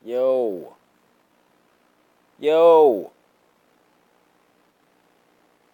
Yo. Yo.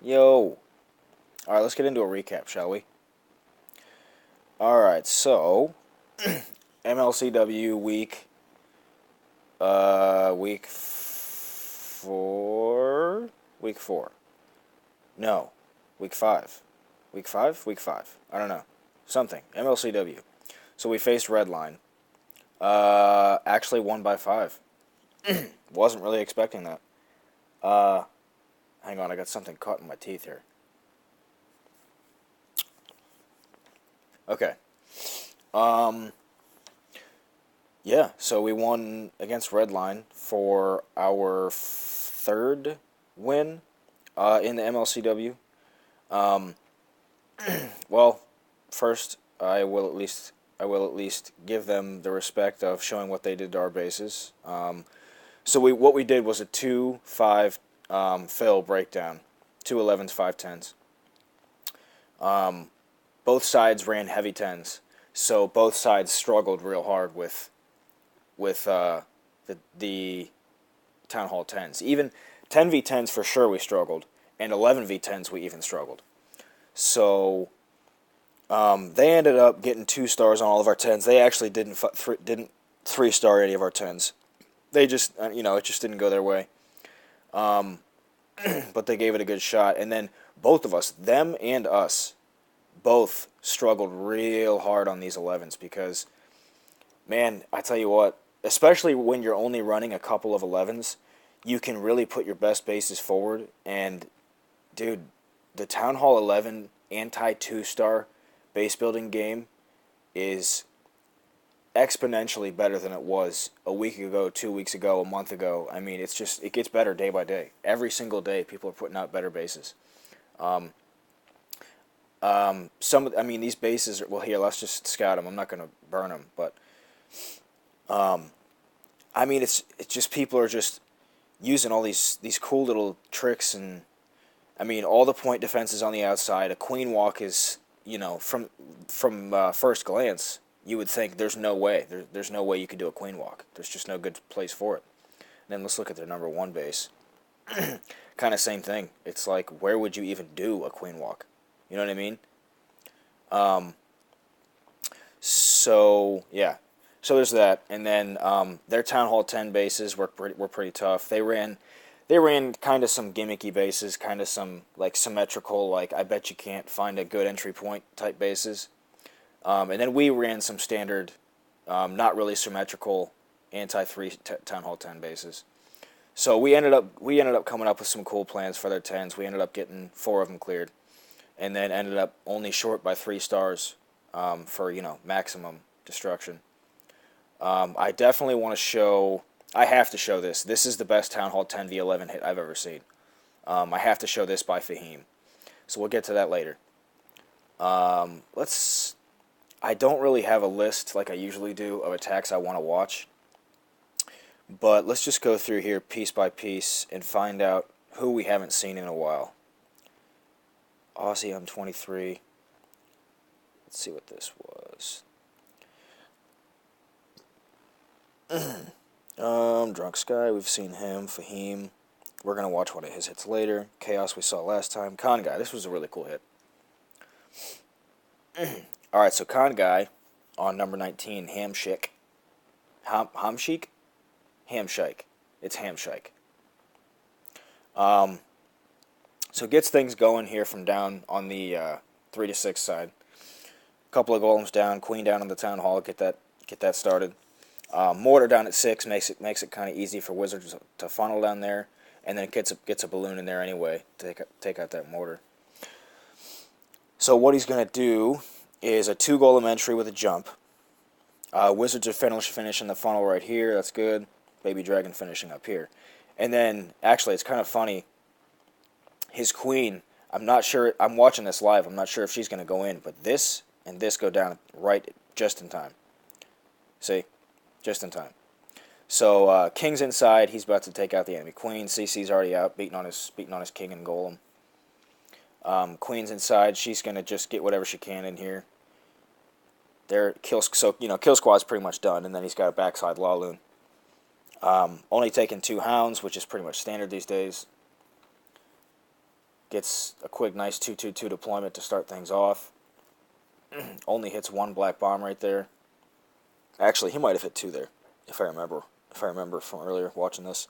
Yo. Alright, let's get into a recap, shall we? Alright, so MLCW week 4? Week 4. No. Week 5. Week 5? Week 5. I don't know. Something. MLCW. So we faced Redline. Actually won by 5. Wasn't really expecting that. Hang on, I got something caught in my teeth here. Okay. Yeah, so we won against Redline for our third win in the MLCW. Well, first I will at least give them the respect of showing what they did to our bases. So what we did was a 2-5 fill breakdown, 2 11s, 5 10s. Both sides ran heavy 10s, so both sides struggled real hard with the Town Hall 10s. Even 10v10s for sure we struggled, and 11v10s we even struggled. So they ended up getting 2 stars on all of our 10s. They actually didn't 3-star any of our 10s. They just, it just didn't go their way. But they gave it a good shot. And then both of us, them and us, both struggled real hard on these 11s because, man, I tell you what, especially when you're only running a couple of 11s, you can really put your best bases forward. And, dude, the Town Hall 11 anti-2-star base building game is exponentially better than it was a week ago, 2 weeks ago, a month ago. I mean, it gets better day by day. Every single day, people are putting out better bases. These bases are, well, here, let's just scout them. I'm not going to burn them, but, it's just people are just using all these cool little tricks, and, all the point defenses on the outside. A queen walk is, from first glance, you would think there's no way. There's no way you could do a queen walk. There's just no good place for it. And then let's look at their number 1 base. Kind of same thing. It's like, where would you even do a queen walk? You know what I mean? So yeah. So there's that. And then their Town Hall 10 bases were pretty tough. They ran kind of some gimmicky bases, kind of some like symmetrical, like I bet you can't find a good entry point type bases. And then we ran some standard, not really symmetrical, anti-3 Town Hall 10 bases. So we ended up coming up with some cool plans for their 10s. We ended up getting 4 of them cleared, and then ended up only short by 3 stars for maximum destruction. I definitely want to show. I have to show this. This is the best Town Hall 10v11 hit I've ever seen. I have to show this by Fahim. So we'll get to that later. I don't really have a list like I usually do of attacks I want to watch. But let's just go through here piece by piece and find out who we haven't seen in a while. Aussie, I'm 23. Let's see what this was. Drunk Sky, we've seen him. Fahim, we're going to watch one of his hits later. Chaos we saw last time. Con Guy, this was a really cool hit. Alright, so Con Guy on number 19, Hamshik. Hamshik? Hamshike. It's Hamshike. So gets things going here from down on the 3 to 6 side. Couple of golems down, queen down on the Town Hall, get that started. Mortar down at 6 makes it kind of easy for Wizards to funnel down there, and then it gets a balloon in there anyway to take out that mortar. So what he's going to do is a 2 golem entry with a jump. Wizards are finishing the funnel right here. That's good. Baby Dragon finishing up here. And then, actually, it's kind of funny. His queen, I'm not sure. I'm watching this live. I'm not sure if she's going to go in. But this and this go down right just in time. See? Just in time. So, King's inside. He's about to take out the enemy queen. CC's already out, beating on his king and golem. Queen's inside. She's going to just get whatever she can in here. Kill squad's pretty much done, and then he's got a backside Laloon. Only taking 2 hounds, which is pretty much standard these days. Gets a quick, nice 2-2-2 deployment to start things off. Only hits 1 black bomb right there. Actually, he might have hit 2 there, if I remember. If I remember from earlier watching this.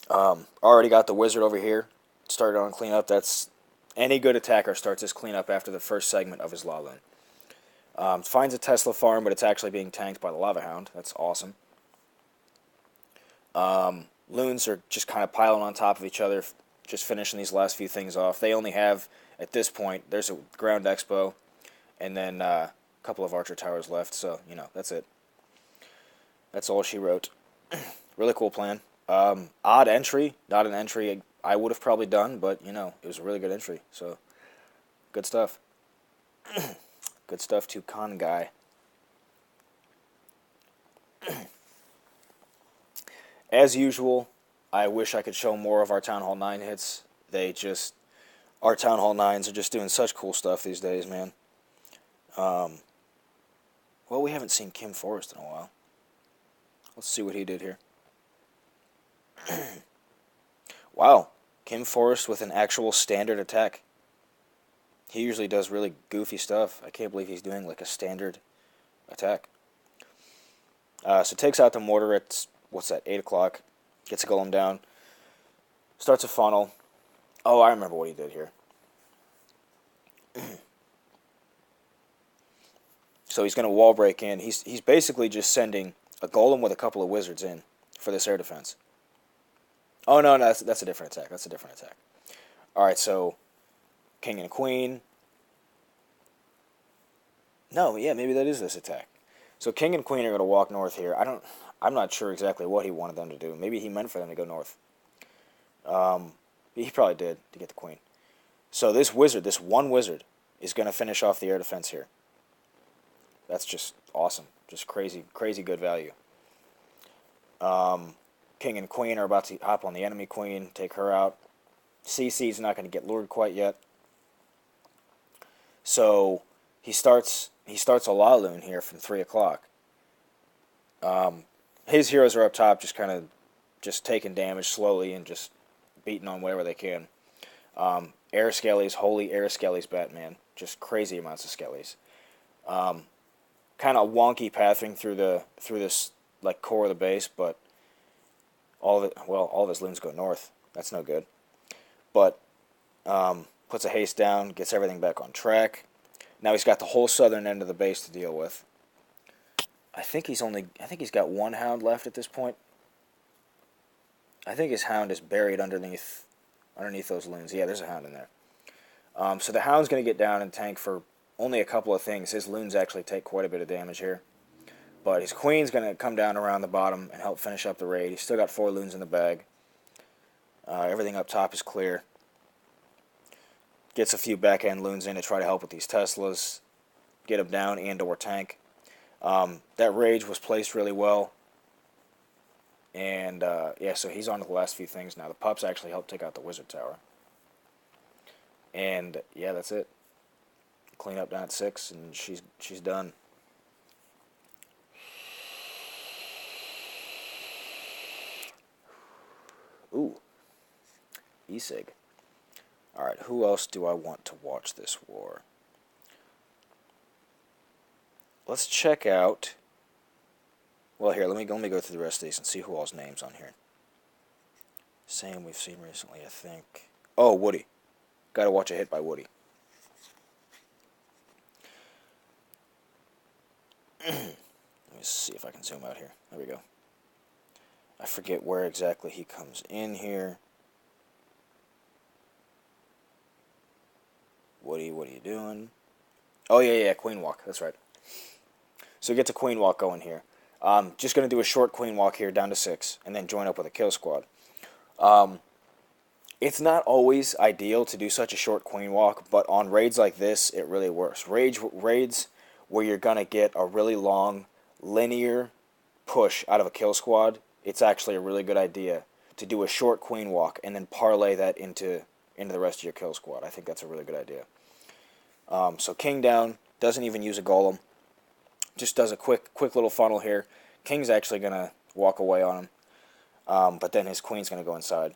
Already got the wizard over here. Started on cleanup. That's any good attacker starts his cleanup after the first segment of his law loon. Finds a Tesla farm, but it's actually being tanked by the lava hound. That's awesome. Loons are just kind of piling on top of each other, just finishing these last few things off. They only have, at this point, there's a ground expo, and then a couple of archer towers left, so, you know, that's it. That's all she wrote. Really cool plan. Odd entry, not an entry I would have probably done, but, you know, it was a really good entry, so good stuff. Good stuff to Con Guy. As usual, I wish I could show more of our Town Hall 9 hits. Our Town Hall 9s are just doing such cool stuff these days, man. Well, we haven't seen Kim Forrest in a while. Let's see what he did here. Wow, Kim Forrest with an actual standard attack. He usually does really goofy stuff. I can't believe he's doing like a standard attack. So takes out the mortar at, what's that, 8 o'clock. Gets a golem down. Starts a funnel. Oh, I remember what he did here. So he's going to wall break in. He's basically just sending a golem with a couple of wizards in for this air defense. Oh, no, that's a different attack. That's a different attack. Alright, so king and queen. No, yeah, maybe that is this attack. So king and queen are going to walk north here. I'm not sure exactly what he wanted them to do. Maybe he meant for them to go north. He probably did to get the queen. So this wizard, this one wizard, is going to finish off the air defense here. That's just awesome. Just crazy, crazy good value. King and queen are about to hop on the enemy queen, take her out. CC's not going to get lured quite yet. So he starts a law loon here from 3 o'clock. His heroes are up top, just kind of taking damage slowly and just beating on whatever they can. Air skellies, holy air skellies, Batman. Just crazy amounts of skellies. Kind of wonky pathing through this like core of the base, but all of his loons go north. That's no good. But puts a haste down, gets everything back on track. Now he's got the whole southern end of the base to deal with. I think he's got 1 hound left at this point. I think his hound is buried underneath those loons. Yeah, there's a hound in there. So the hound's going to get down and tank for only a couple of things. His loons actually take quite a bit of damage here. But his queen's going to come down around the bottom and help finish up the raid. He's still got 4 loons in the bag. Everything up top is clear. Gets a few backhand loons in to try to help with these Teslas. Get them down and or tank. That rage was placed really well. And yeah, so he's on to the last few things now. The pups actually helped take out the wizard tower. And yeah, that's it. Clean up down at 6 and she's done. Ooh. E-Sig. Alright, who else do I want to watch this war? Let's check out... Well, here, let me go through the rest of these and see who all's names on here. Same we've seen recently, I think. Oh, Woody. Gotta watch a hit by Woody. Let me see if I can zoom out here. There we go. I forget where exactly he comes in here. Woody, what are you doing? Oh, yeah, Queen Walk. That's right. So get to Queen Walk going here. Just going to do a short Queen Walk here down to 6, and then join up with a kill squad. It's not always ideal to do such a short Queen Walk, but on raids like this, it really works. Raids where you're going to get a really long, linear push out of a kill squad, it's actually a really good idea to do a short Queen Walk and then parlay that into the rest of your kill squad. I think that's a really good idea. So King down, doesn't even use a golem. Just does a quick little funnel here. King's actually going to walk away on him. But then his queen's going to go inside.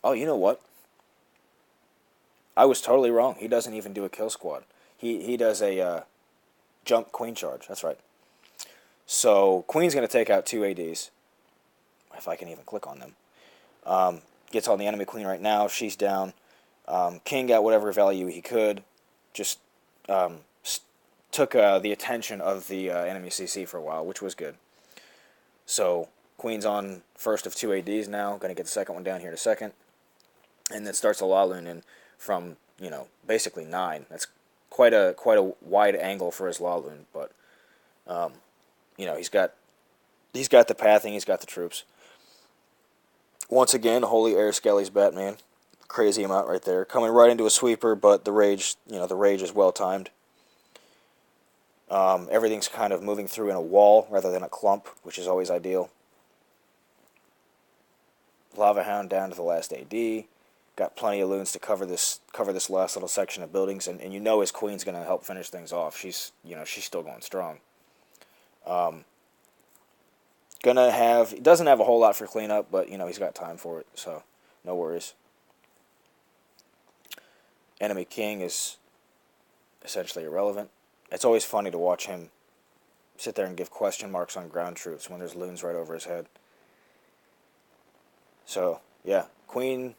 Oh, you know what? I was totally wrong. He doesn't even do a kill squad. He does a jump queen charge. That's right. So queen's going to take out 2 ADs, if I can even click on them. Gets on the enemy queen right now. She's down. King got whatever value he could. Just took the attention of the enemy CC for a while, which was good. So queen's on first of 2 ADs now. Going to get the second one down here in a second. And then starts a Lalun in from, basically 9. That's quite a wide angle for his Lalun, but he's got the pathing, he's got the troops. Once again, Holy Air Skelly's Batman. Crazy amount right there. Coming right into a sweeper, but the rage is well timed. Everything's kind of moving through in a wall rather than a clump, which is always ideal. Lava Hound down to the last AD. Got plenty of loons to cover this last little section of buildings, and his queen's going to help finish things off. She's still going strong. He doesn't have a whole lot for cleanup, but he's got time for it, so no worries. Enemy king is essentially irrelevant. It's always funny to watch him sit there and give question marks on ground troops when there's loons right over his head. So yeah, queen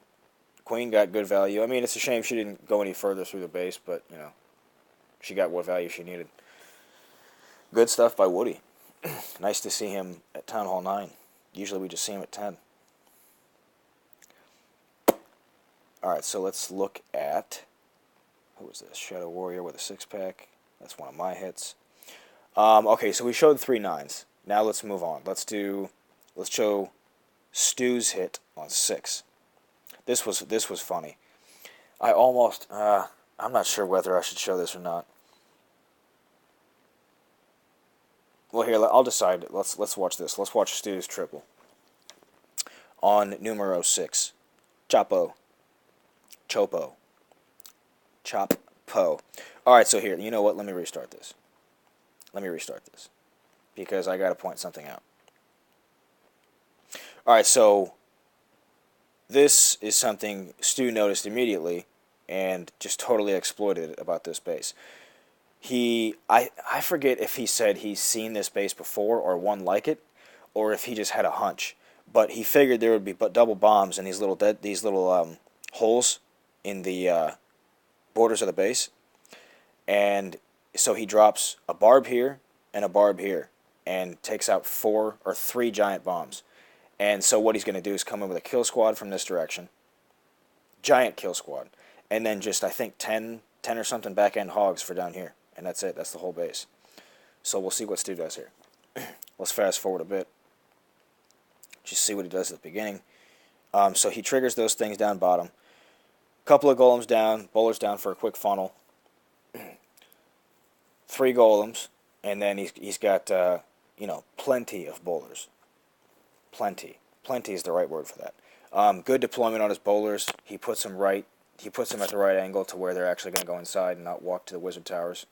got good value. I mean, it's a shame she didn't go any further through the base, but she got what value she needed. Good stuff by Woody. Nice to see him at Town Hall 9. Usually we just see him at 10. Alright, so let's look at... Who was this? Shadow Warrior with a 6-pack. That's one of my hits. Okay, so we showed 3 9s. Now let's move on. Let's show Stu's hit on 6. This was funny. I'm not sure whether I should show this or not. Well, here, I'll decide. Let's watch this. Let's watch Stu's triple. On numero 6. Chopo. Alright, so here, you know what? Let me restart this. Because I gotta point something out. Alright, so this is something Stu noticed immediately and just totally exploited about this base. I forget if he said he's seen this base before or one like it, or if he just had a hunch. But he figured there would be double bombs in these little holes in the borders of the base, and so he drops a barb here and a barb here, and takes out 4 or 3 giant bombs. And so what he's going to do is come in with a kill squad from this direction, giant kill squad, and then just I think 10 or something back end hogs for down here. And that's it. That's the whole base. So we'll see what Stu does here. Let's fast forward a bit. Just see what he does at the beginning. So he triggers those things down bottom. Couple of golems down. Bowlers down for a quick funnel. 3 golems. And then he's got, plenty of bowlers. Plenty. Plenty is the right word for that. Good deployment on his bowlers. He puts them at the right angle to where they're actually going to go inside and not walk to the wizard towers.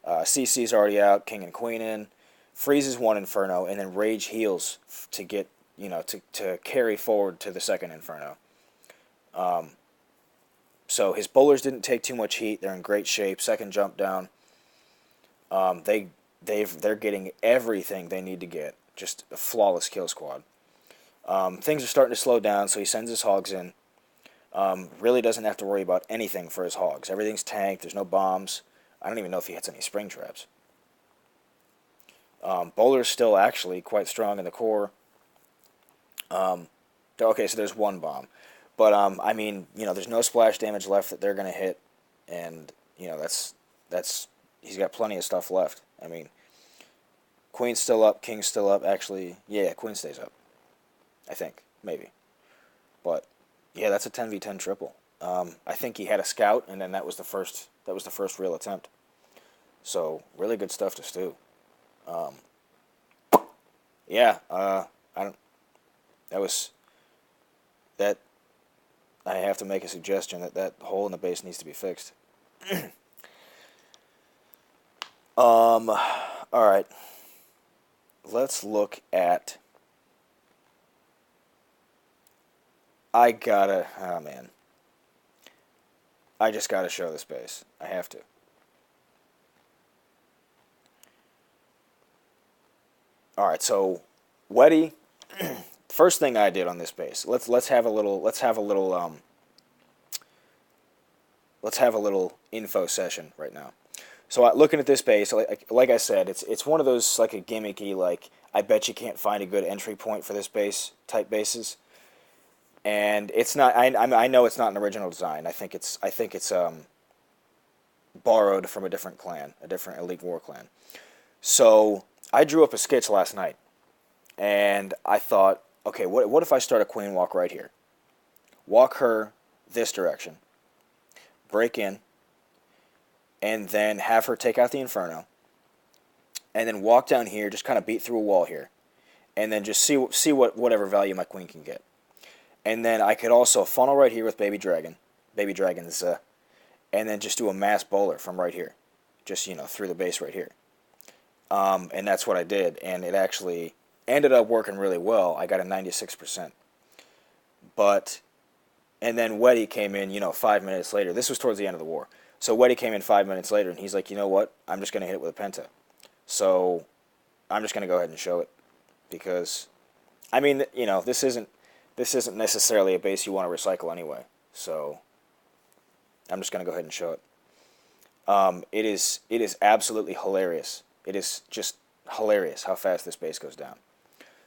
CC's already out, king and queen in. Freezes 1 inferno, and then rage heals to get, to carry forward to the second inferno. So his bowlers didn't take too much heat. They're in great shape. Second jump down. They're getting everything they need to get. Just a flawless kill squad. Things are starting to slow down, so he sends his hogs in. Really doesn't have to worry about anything for his hogs. Everything's tanked. There's no bombs. I don't even know if he hits any spring traps. Bowler's still actually quite strong in the core. Okay, so there's 1 bomb. But, I mean, there's no splash damage left that they're going to hit. And, he's got plenty of stuff left. I mean, queen's still up, king's still up. Actually, yeah, queen stays up. I think. Maybe. But... yeah, that's a 10v10 triple. I think he had a scout, and then that was the first real attempt. So really good stuff to Stu. Yeah, I don't. That. I have to make a suggestion that hole in the base needs to be fixed. All right. Let's look at. Oh man. I just gotta show this base. I have to. All right, so Weddy. First thing I did on this base. Let's have a little info session right now. So looking at this base, like I said, it's one of those like a gimmicky like I bet you can't find a good entry point for this base type bases, and it's not. I know it's not an original design. I think it's borrowed from a different clan, a different Elite War clan. So I drew up a sketch last night, and I thought, okay, what if I start a queen walk right here, walk her this direction, break in, and then have her take out the Inferno, and then walk down here, just kind of beat through a wall here, and then just see whatever value my queen can get. And then I could also funnel right here with Baby Dragons, and then just do a mass bowler from right here, just through the base right here. And that's what I did, and it actually ended up working really well. I got a 96%. And then Weddy came in, 5 minutes later. This was towards the end of the war. So Weddy came in 5 minutes later, and he's like, you know what? I'm just going to hit it with a penta. So I'm just going to go ahead and show it. Because, I mean, this isn't necessarily a base you want to recycle anyway. So I'm just going to go ahead and show it. It is absolutely hilarious. It is just hilarious how fast this base goes down.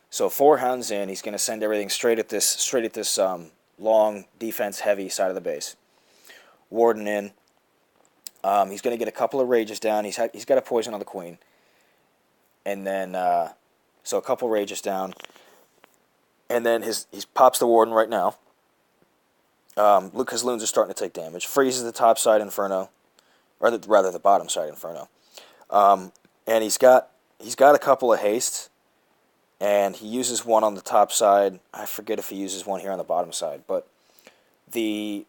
So 4 hounds in, he's going to send everything straight at this long defense heavy side of the base. Warden in. He's going to get a couple of rages down. He's got a poison on the queen, and then so a couple rages down, and then he pops the warden right now. Because loons are starting to take damage. Freezes the top side Inferno, or rather the bottom side Inferno. And he's got a couple of hastes, and he uses one on the top side. I forget if he uses one here on the bottom side, but the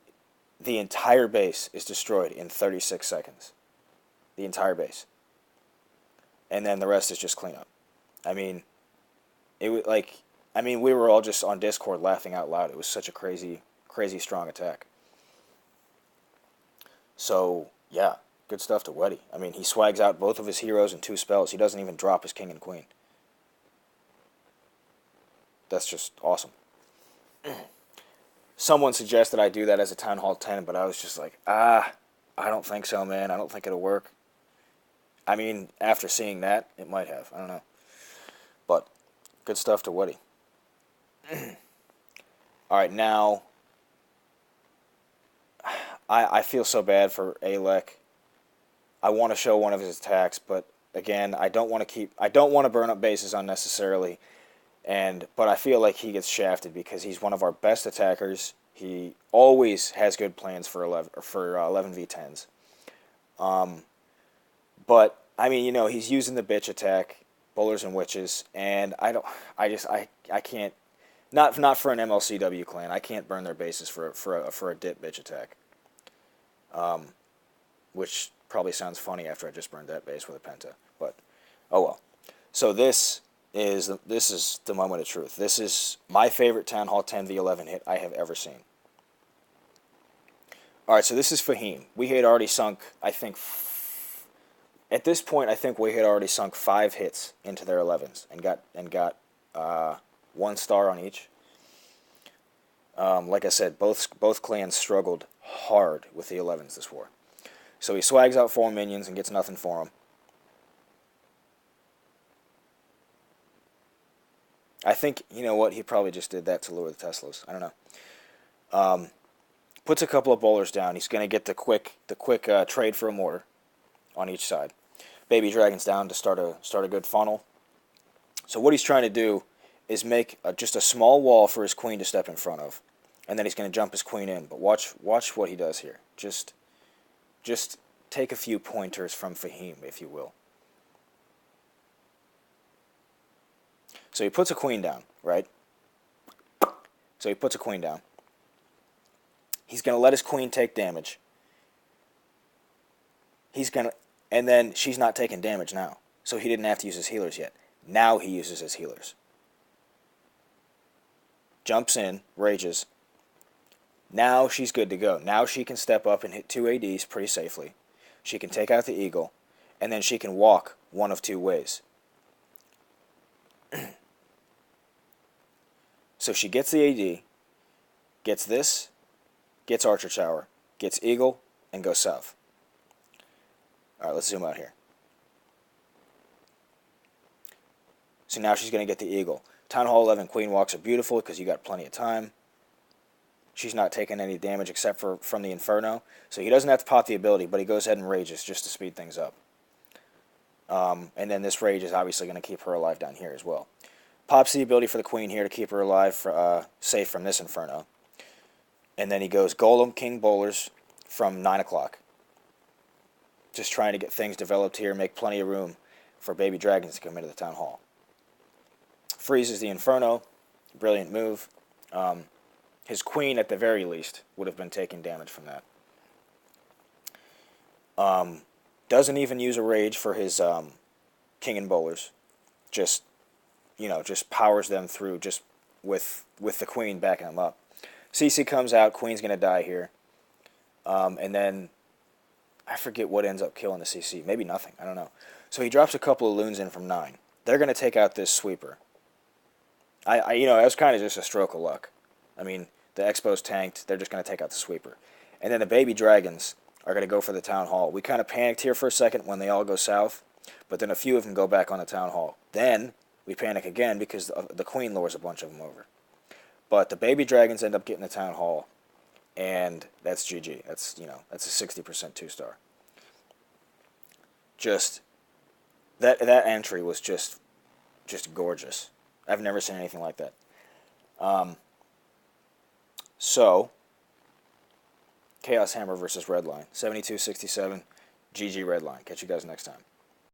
entire base is destroyed in 36 seconds. The entire base. And then the rest is just cleanup. I mean, we were all just on Discord laughing out loud. It was such a crazy strong attack. So, yeah, good stuff to Weddy. I mean, he swags out both of his heroes and 2 spells. He doesn't even drop his king and queen. That's just awesome. Someone suggested I do that as a Town Hall 10, but I was just like, I don't think so, man. I don't think it'll work. I mean, after seeing that, it might have. I don't know. But, good stuff to Weddy. Alright, now, I feel so bad for Alec. I want to show one of his attacks, but again, I don't want to burn up bases unnecessarily. But I feel like he gets shafted because he's one of our best attackers. He always has good plans for 11v10s. But I mean, he's using the bitch attack, bowlers and witches, and I can't. Not for an MLCW clan. I can't burn their bases for a dip bitch attack. Which probably sounds funny after I just burned that base with a penta, but oh well. So this is the moment of truth. This is my favorite Town Hall 10v11 hit I have ever seen. Alright, so this is Fahim. We had already sunk, I think, at this point, I think we had already sunk 5 hits into their 11s and got 1 star on each. Like I said, both clans struggled hard with the 11s this war. So he swags out 4 minions and gets nothing for them. I think, you know what, he probably just did that to lure the Teslas. I don't know. Puts a couple of bowlers down. He's going to get the quick trade for a mortar on each side. Baby Dragons down to start a good funnel. So what he's trying to do is make just a small wall for his queen to step in front of. And then he's going to jump his queen in. But watch what he does here. Just take a few pointers from Fahim, if you will. So he puts a queen down, right? So he puts a queen down. He's going to let his queen take damage. He's going to... And then she's not taking damage now. So he didn't have to use his healers yet. Now he uses his healers. Jumps in, rages. Now she's good to go. Now she can step up and hit 2 ADs pretty safely. She can take out the eagle, and then she can walk one of two ways. So she gets the AD, gets this, gets Archer Tower, gets eagle, and goes south. Alright, let's zoom out here. So now she's going to get the eagle. Town Hall 11 Queen walks are beautiful because you got plenty of time. She's not taking any damage except for from the Inferno. So he doesn't have to pop the ability, but he goes ahead and rages just to speed things up. And then this rage is obviously going to keep her alive down here as well. Pops the ability for the Queen here to keep her alive, safe from this Inferno. And then he goes Golem, King, Bowlers from 9 o'clock. Just trying to get things developed here, make plenty of room for baby dragons to come into the Town Hall. Freezes the Inferno. Brilliant move. His Queen, at the very least, would have been taking damage from that. Doesn't even use a rage for his King and Bowlers. Just, just powers them through just with the Queen backing him up. CC comes out. Queen's going to die here. And then I forget what ends up killing the CC. Maybe nothing. I don't know. So he drops a couple of loons in from 9. They're going to take out this sweeper. It was kind of just a stroke of luck. I mean, the Expo's tanked. They're just going to take out the sweeper. And then the baby dragons are going to go for the Town Hall. We kind of panicked here for a second when they all go south, but then a few of them go back on the Town Hall. Then we panic again because the Queen lures a bunch of them over. But the baby dragons end up getting the Town Hall, and that's GG. That's a 60% 2-star. Just that entry was just gorgeous. I've never seen anything like that. So, Chaos Hammer versus Redline. 72-67. GG Redline. Catch you guys next time.